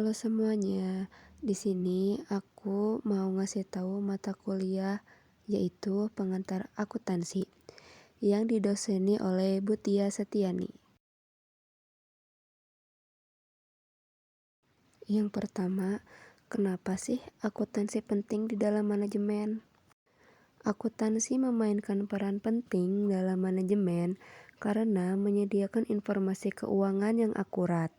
Halo semuanya, di sini aku mau ngasih tahu mata kuliah yaitu pengantar akuntansi yang didoseni oleh Bu Tia Setiani. Yang pertama, kenapa sih akuntansi penting di dalam manajemen? Akuntansi memainkan peran penting dalam manajemen karena menyediakan informasi keuangan yang akurat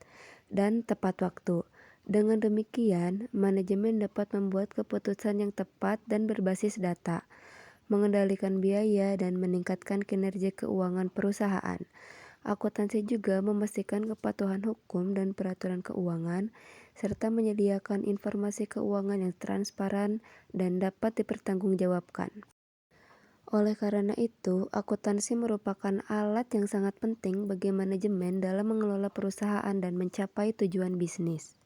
dan tepat waktu. Dengan demikian, manajemen dapat membuat keputusan yang tepat dan berbasis data, mengendalikan biaya, dan meningkatkan kinerja keuangan perusahaan. Akuntansi juga memastikan kepatuhan hukum dan peraturan keuangan, serta menyediakan informasi keuangan yang transparan dan dapat dipertanggungjawabkan. Oleh karena itu, akuntansi merupakan alat yang sangat penting bagi manajemen dalam mengelola perusahaan dan mencapai tujuan bisnis.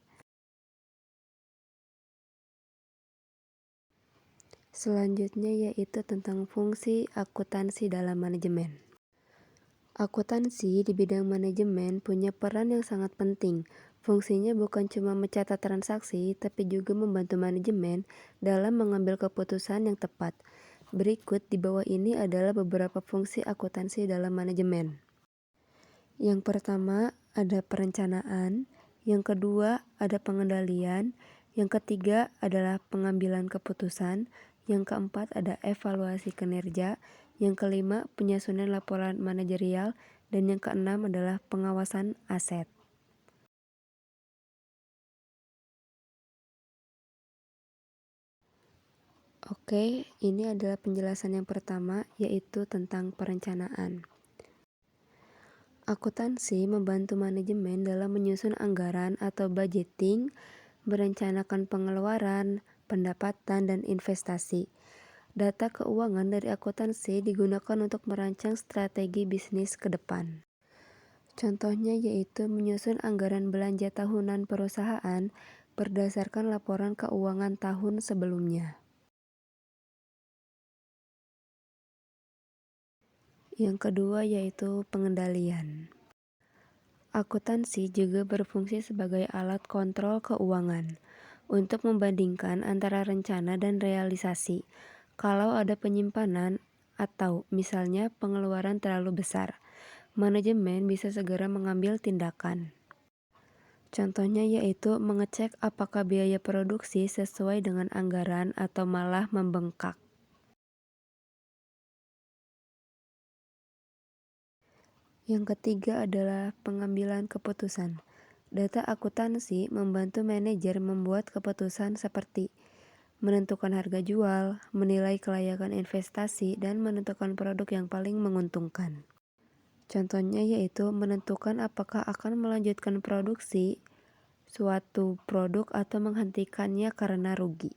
Selanjutnya yaitu tentang fungsi akuntansi dalam manajemen. Akuntansi di bidang manajemen punya peran yang sangat penting. Fungsinya bukan cuma mencatat transaksi, tapi juga membantu manajemen dalam mengambil keputusan yang tepat. Berikut di bawah ini adalah beberapa fungsi akuntansi dalam manajemen. Yang pertama ada perencanaan, yang kedua ada pengendalian, yang ketiga adalah pengambilan keputusan, yang keempat ada evaluasi kinerja, yang kelima penyusunan laporan manajerial, dan yang keenam adalah pengawasan aset. Oke, ini adalah penjelasan yang pertama yaitu tentang perencanaan. Akuntansi membantu manajemen dalam menyusun anggaran atau budgeting, merencanakan pengeluaran, pendapatan, dan investasi. Data keuangan dari akuntansi digunakan untuk merancang strategi bisnis ke depan. Contohnya yaitu menyusun anggaran belanja tahunan perusahaan berdasarkan laporan keuangan tahun sebelumnya. Yang kedua yaitu pengendalian. Akuntansi juga berfungsi sebagai alat kontrol keuangan untuk membandingkan antara rencana dan realisasi. Kalau ada penyimpanan atau misalnya pengeluaran terlalu besar, manajemen bisa segera mengambil tindakan. Contohnya yaitu mengecek apakah biaya produksi sesuai dengan anggaran atau malah membengkak. Yang ketiga adalah pengambilan keputusan. Data akuntansi membantu manajer membuat keputusan seperti menentukan harga jual, menilai kelayakan investasi, dan menentukan produk yang paling menguntungkan. Contohnya yaitu menentukan apakah akan melanjutkan produksi suatu produk atau menghentikannya karena rugi.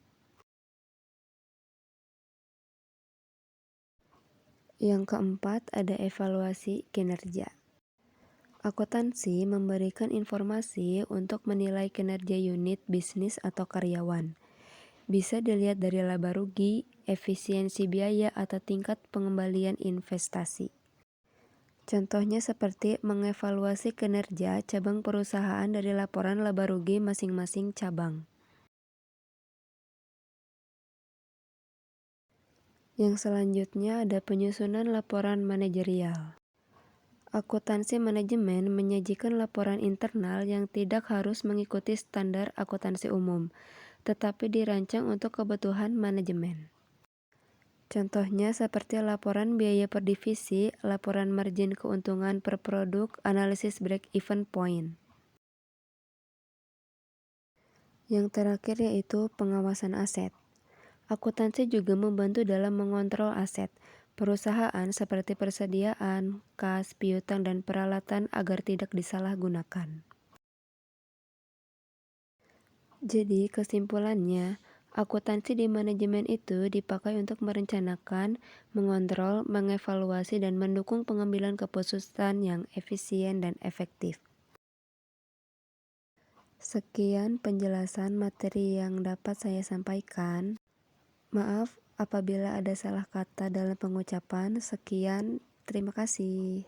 Yang keempat ada evaluasi kinerja. Akuntansi memberikan informasi untuk menilai kinerja unit bisnis atau karyawan. Bisa dilihat dari laba rugi, efisiensi biaya, atau tingkat pengembalian investasi. Contohnya seperti mengevaluasi kinerja cabang perusahaan dari laporan laba rugi masing-masing cabang. Yang selanjutnya ada penyusunan laporan manajerial. Akuntansi manajemen menyajikan laporan internal yang tidak harus mengikuti standar akuntansi umum, tetapi dirancang untuk kebutuhan manajemen. Contohnya seperti laporan biaya per divisi, laporan margin keuntungan per produk, analisis break-even point. Yang terakhir yaitu pengawasan aset. Akuntansi juga membantu dalam mengontrol aset perusahaan seperti persediaan, kas, piutang, dan peralatan agar tidak disalahgunakan. Jadi kesimpulannya, akuntansi di manajemen itu dipakai untuk merencanakan, mengontrol, mengevaluasi, dan mendukung pengambilan keputusan yang efisien dan efektif. Sekian penjelasan materi yang dapat saya sampaikan. Maaf apabila ada salah kata dalam pengucapan. Sekian, terima kasih.